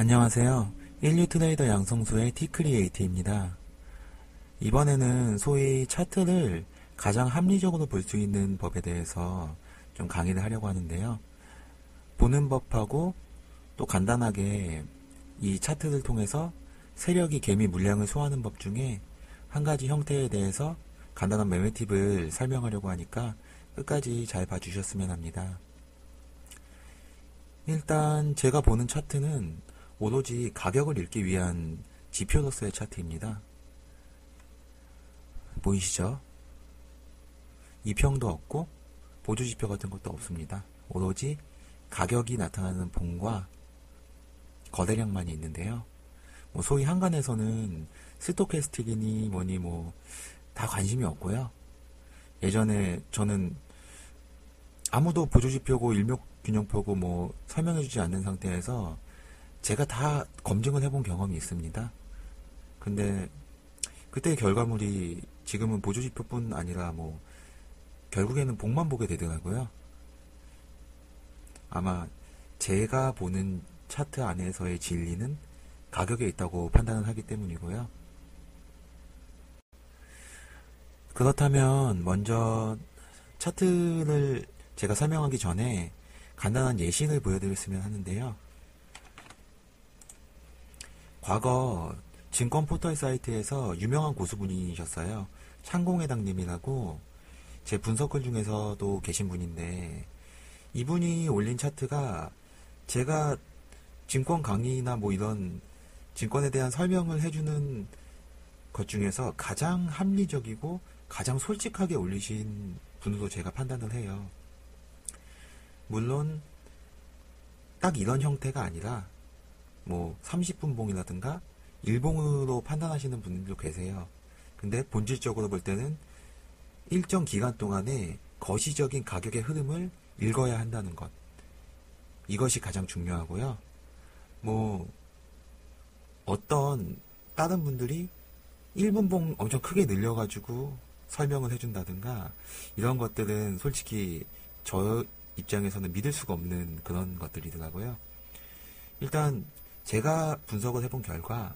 안녕하세요. 인류트레이더 양성수의 T크리에이트입니다. 이번에는 소위 차트를 가장 합리적으로 볼 수 있는 법에 대해서 좀 강의를 하려고 하는데요. 보는 법하고 또 간단하게 이 차트를 통해서 세력이 개미 물량을 소화하는 법 중에 한 가지 형태에 대해서 간단한 매매 팁을 설명하려고 하니까 끝까지 잘 봐주셨으면 합니다. 일단 제가 보는 차트는 오로지 가격을 읽기 위한 지표로서의 차트입니다. 보이시죠? 이평도 없고 보조지표 같은 것도 없습니다. 오로지 가격이 나타나는 봉과 거래량만이 있는데요. 소위 한간에서는 스토캐스틱이니 뭐니 다 관심이 없고요. 예전에 저는 아무도 보조지표고 일목균형표고 설명해주지 않는 상태에서 제가 다 검증을 해본 경험이 있습니다. 근데 그때의 결과물이 지금은 보조지표뿐 아니라 결국에는 봉만 보게 되더라고요. 아마 제가 보는 차트 안에서의 진리는 가격에 있다고 판단을 하기 때문이고요. 그렇다면 먼저 차트를 제가 설명하기 전에 간단한 예시를 보여드렸으면 하는데요. 과거 증권 포털 사이트에서 유명한 고수분이셨어요. 창공회장님이라고 제 분석글 중에서도 계신 분인데, 이분이 올린 차트가 제가 증권 강의나 이런 증권에 대한 설명을 해주는 것 중에서 가장 합리적이고 가장 솔직하게 올리신 분으로 제가 판단을 해요. 물론 딱 이런 형태가 아니라 30분 봉이라든가 일봉으로 판단하시는 분들도 계세요. 근데 본질적으로 볼 때는 일정 기간 동안에 거시적인 가격의 흐름을 읽어야 한다는 것, 이것이 가장 중요하고요. 어떤 다른 분들이 1분 봉 엄청 크게 늘려가지고 설명을 해준다든가 이런 것들은 솔직히 저 입장에서는 믿을 수가 없는 그런 것들이더라고요. 일단 제가 분석을 해본 결과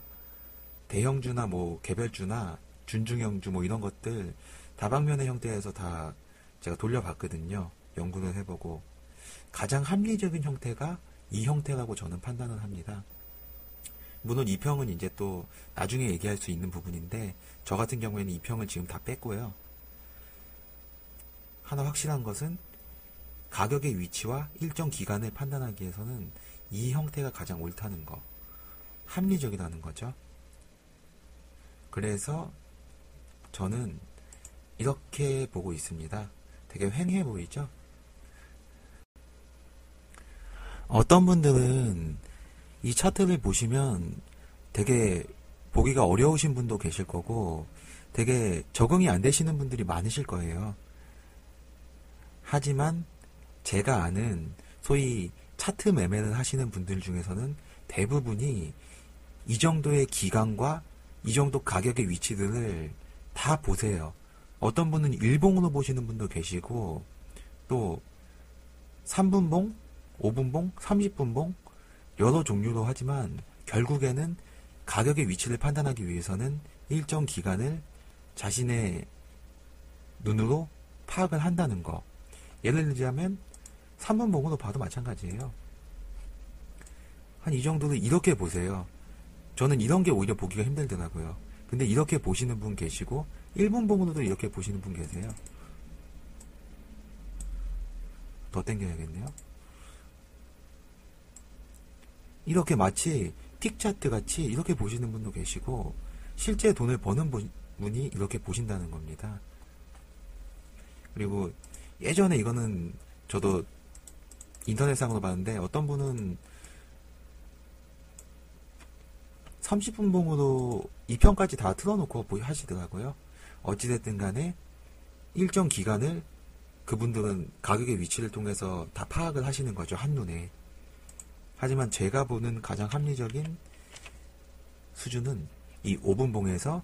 대형주나 개별주나 준중형주 이런 것들 다방면의 형태에서 다 제가 돌려봤거든요. 연구를 해보고 가장 합리적인 형태가 이 형태라고 저는 판단을 합니다. 물론 이평은 이제 또 나중에 얘기할 수 있는 부분인데, 저 같은 경우에는 이평을 지금 다 뺐고요. 하나 확실한 것은 가격의 위치와 일정 기간을 판단하기 위해서는 이 형태가 가장 옳다는 거, 합리적이라는 거죠. 그래서 저는 이렇게 보고 있습니다. 되게 횡해 보이죠? 어떤 분들은 이 차트를 보시면 되게 보기가 어려우신 분도 계실 거고 되게 적응이 안 되시는 분들이 많으실 거예요. 하지만 제가 아는 소위 차트 매매를 하시는 분들 중에서는 대부분이 이 정도의 기간과 이 정도 가격의 위치들을 다 보세요. 어떤 분은 일봉으로 보시는 분도 계시고, 또 3분봉, 5분봉, 30분봉 여러 종류로 하지만 결국에는 가격의 위치를 판단하기 위해서는 일정 기간을 자신의 눈으로 파악을 한다는 거. 예를 들자면 3분봉으로 봐도 마찬가지예요. 한 이 정도를 이렇게 보세요. 저는 이런 게 오히려 보기가 힘들더라고요. 근데 이렇게 보시는 분 계시고 1분봉으로도 이렇게 보시는 분 계세요. 더 당겨야겠네요. 이렇게 마치 틱차트 같이 이렇게 보시는 분도 계시고, 실제 돈을 버는 분이 이렇게 보신다는 겁니다. 그리고 예전에 이거는 저도 인터넷상으로 봤는데, 어떤 분은 30분 봉으로 2편까지 다 틀어놓고 하시더라고요. 어찌됐든 간에 일정 기간을 그분들은 가격의 위치를 통해서 다 파악을 하시는 거죠, 한눈에. 하지만 제가 보는 가장 합리적인 수준은 이 5분 봉에서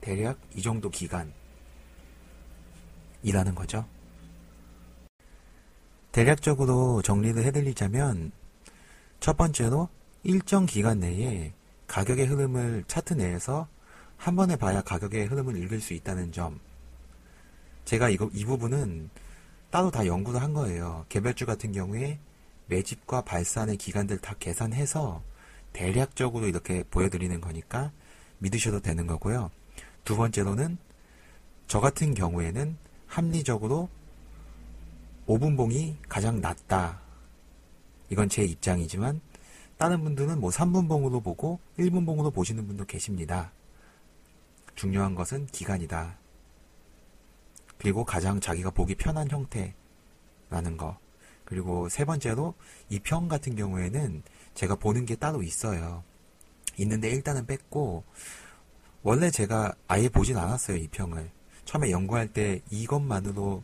대략 이 정도 기간이라는 거죠. 대략적으로 정리를 해드리자면, 첫 번째로 일정 기간 내에 가격의 흐름을 차트 내에서 한 번에 봐야 가격의 흐름을 읽을 수 있다는 점. 제가 이 부분은 따로 다 연구를 한 거예요. 개별주 같은 경우에 매집과 발산의 기간들 다 계산해서 대략적으로 이렇게 보여드리는 거니까 믿으셔도 되는 거고요. 두 번째로는 저 같은 경우에는 합리적으로 5분봉이 가장 낫다. 이건 제 입장이지만 다른 분들은 뭐 3분봉으로 보고 1분봉으로 보시는 분도 계십니다. 중요한 것은 기간이다. 그리고 가장 자기가 보기 편한 형태라는 거. 그리고 세 번째로 이 평 같은 경우에는 제가 보는 게 따로 있어요. 있는데 일단은 뺐고 원래 제가 아예 보진 않았어요. 이 평을. 처음에 연구할 때 이것만으로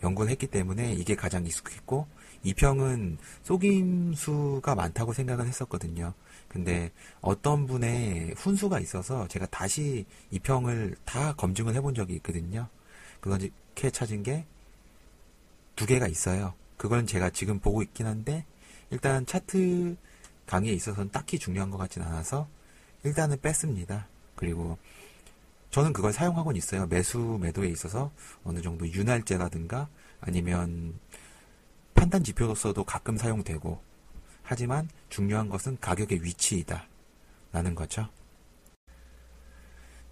연구를 했기 때문에 이게 가장 익숙했고 이 평은 속임수가 많다고 생각을 했었거든요. 근데 어떤 분의 훈수가 있어서 제가 다시 이 평을 다 검증을 해본 적이 있거든요. 그렇게 찾은 게 두 개가 있어요. 그건 제가 지금 보고 있긴 한데 일단 차트 강의에 있어서는 딱히 중요한 것 같진 않아서 일단은 뺐습니다. 그리고 저는 그걸 사용하고는 있어요. 매수 매도에 있어서 어느 정도 윤활제라든가 아니면 판단 지표로서도 가끔 사용되고 하지만 중요한 것은 가격의 위치이다 라는 거죠.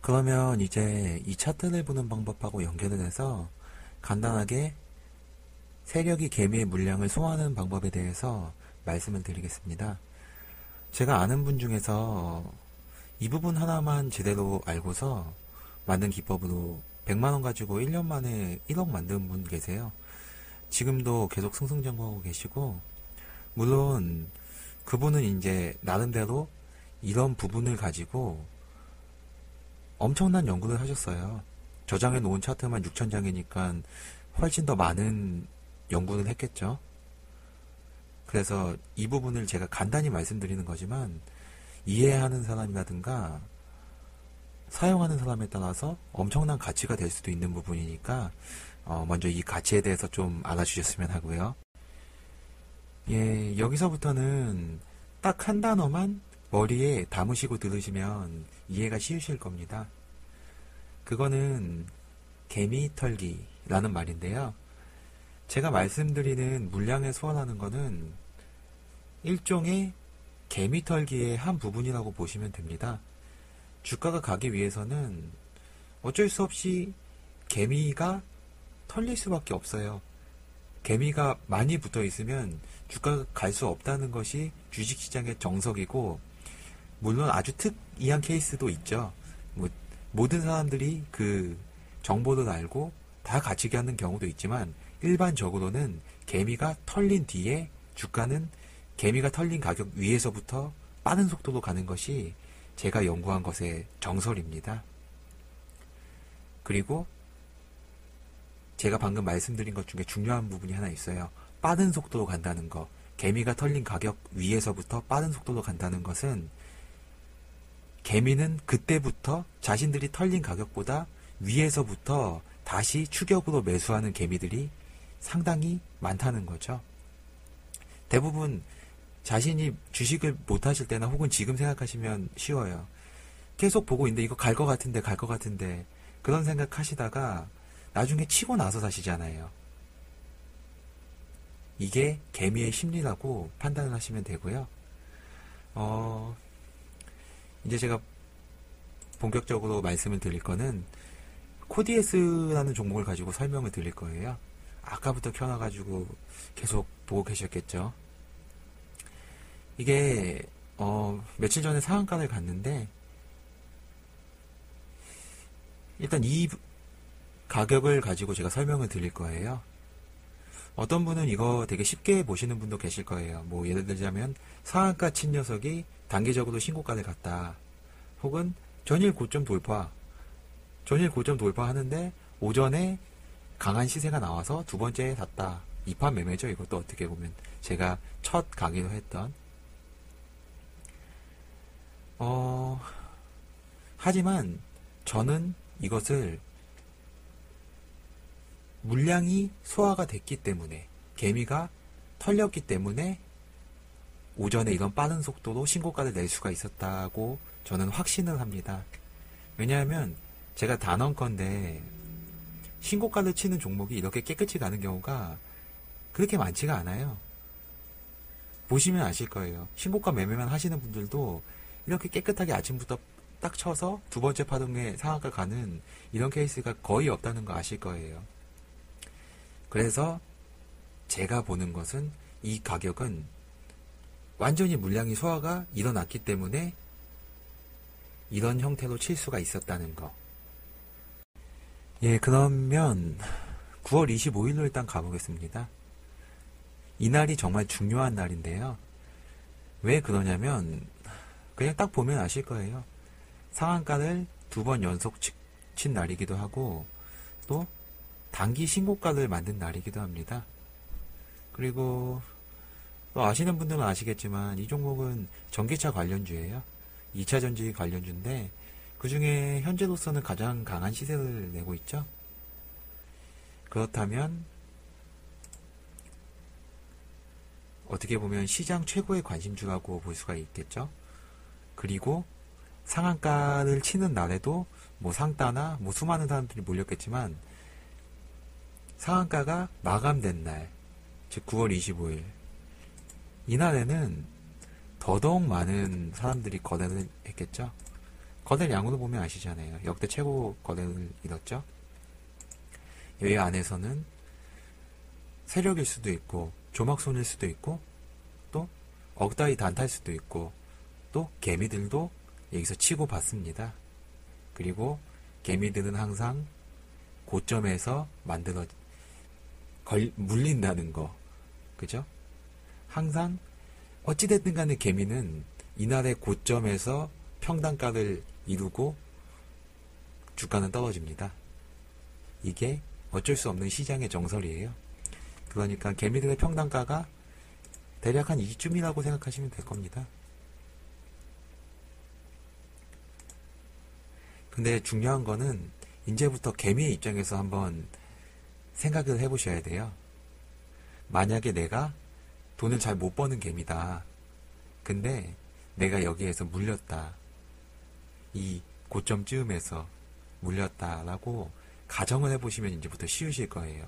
그러면 이제 이 차트를 보는 방법하고 연결을 해서 간단하게 세력이 개미의 물량을 소화하는 방법에 대해서 말씀을 드리겠습니다. 제가 아는 분 중에서 이 부분 하나만 제대로 알고서 만든 기법으로 100만원 가지고 1년 만에 1억 만든 분 계세요. 지금도 계속 승승장구하고 계시고, 물론 그분은 이제 나름대로 이런 부분을 가지고 엄청난 연구를 하셨어요. 저장해 놓은 차트만 6,000장이니까 훨씬 더 많은 연구를 했겠죠. 그래서 이 부분을 제가 간단히 말씀드리는 거지만 이해하는 사람이라든가 사용하는 사람에 따라서 엄청난 가치가 될 수도 있는 부분이니까 먼저 이 가치에 대해서 좀 알아주셨으면 하고요. 예, 여기서부터는 딱 한 단어만 머리에 담으시고 들으시면 이해가 쉬우실 겁니다. 그거는 개미털기라는 말인데요. 제가 말씀드리는 물량을 소환하는 거는 일종의 개미털기의 한 부분이라고 보시면 됩니다. 주가가 가기 위해서는 어쩔 수 없이 개미가 털릴 수밖에 없어요. 개미가 많이 붙어 있으면 주가가 갈 수 없다는 것이 주식시장의 정석이고, 물론 아주 특이한 케이스도 있죠. 모든 사람들이 그 정보를 알고 다 갖추게 하는 경우도 있지만 일반적으로는 개미가 털린 뒤에 주가는 개미가 털린 가격 위에서부터 빠른 속도로 가는 것이 제가 연구한 것의 정설입니다. 그리고 제가 방금 말씀드린 것 중에 중요한 부분이 하나 있어요. 빠른 속도로 간다는 거. 개미가 털린 가격 위에서부터 빠른 속도로 간다는 것은 개미는 그때부터 자신들이 털린 가격보다 위에서부터 다시 추격으로 매수하는 개미들이 상당히 많다는 거죠. 대부분 자신이 주식을 못하실 때나 혹은 지금 생각하시면 쉬워요. 계속 보고 있는데 이거 갈 것 같은데 그런 생각하시다가 나중에 치고 나서 사시잖아요. 이게 개미의 심리라고 판단을 하시면 되고요. 이제 제가 본격적으로 말씀을 드릴 거는 코디에스라는 종목을 가지고 설명을 드릴 거예요. 아까부터 켜놔가지고 계속 보고 계셨겠죠. 이게 며칠 전에 상한가를 갔는데 일단 이 가격을 가지고 제가 설명을 드릴 거예요. 어떤 분은 이거 되게 쉽게 보시는 분도 계실 거예요. 뭐 예를 들자면 상한가 친 녀석이 단기적으로 신고가를 갔다. 혹은 전일 고점 돌파하는데 오전에 강한 시세가 나와서 두 번째에 샀다. 이판 매매죠. 이것도 어떻게 보면 제가 첫 강의로 했던. 하지만 저는 이것을 물량이 소화가 됐기 때문에, 개미가 털렸기 때문에 오전에 이런 빠른 속도로 신고가를 낼 수가 있었다고 저는 확신을 합니다. 왜냐하면 제가 단언컨대 신고가를 치는 종목이 이렇게 깨끗이 가는 경우가 그렇게 많지가 않아요. 보시면 아실 거예요. 신고가 매매만 하시는 분들도 이렇게 깨끗하게 아침부터 딱 쳐서 두 번째 파동에 상한가 가는 이런 케이스가 거의 없다는 거 아실 거예요. 그래서 제가 보는 것은 이 가격은 완전히 물량이 소화가 일어났기 때문에 이런 형태로 칠 수가 있었다는 거. 예, 그러면 9월 25일로 일단 가보겠습니다. 이날이 정말 중요한 날인데요. 왜 그러냐면 그냥 딱 보면 아실 거예요. 상한가를 두 번 연속 친 날이기도 하고 또 단기 신고가를 만든 날이기도 합니다. 그리고 또 아시는 분들은 아시겠지만 이 종목은 전기차 관련주예요. 2차 전지 관련주인데 그 중에 현재로서는 가장 강한 시세를 내고 있죠. 그렇다면 어떻게 보면 시장 최고의 관심주라고 볼 수가 있겠죠. 그리고 상한가를 치는 날에도 뭐 상따나 뭐 수많은 사람들이 몰렸겠지만 상한가가 마감된 날, 즉 9월 25일 이날에는 더더욱 많은 사람들이 거래를 했겠죠. 거래량으로 보면 아시잖아요. 역대 최고 거래를 이뤘죠. 여기 안에서는 세력일 수도 있고 조막손일 수도 있고 또 억다이 단타일 수도 있고 또 개미들도 여기서 치고 받습니다. 그리고 개미들은 항상 고점에서 물린다는 거. 그죠? 항상 어찌됐든 간에 개미는 이날의 고점에서 평단가를 이루고 주가는 떨어집니다. 이게 어쩔 수 없는 시장의 정설이에요. 그러니까 개미들의 평단가가 대략 한 이쯤이라고 생각하시면 될 겁니다. 근데 중요한 거는 이제부터 개미의 입장에서 한번 생각을 해보셔야 돼요. 만약에 내가 돈을 잘 못 버는 개미다. 근데 내가 여기에서 물렸다. 이 고점쯤에서 물렸다라고 가정을 해보시면 이제부터 쉬우실 거예요.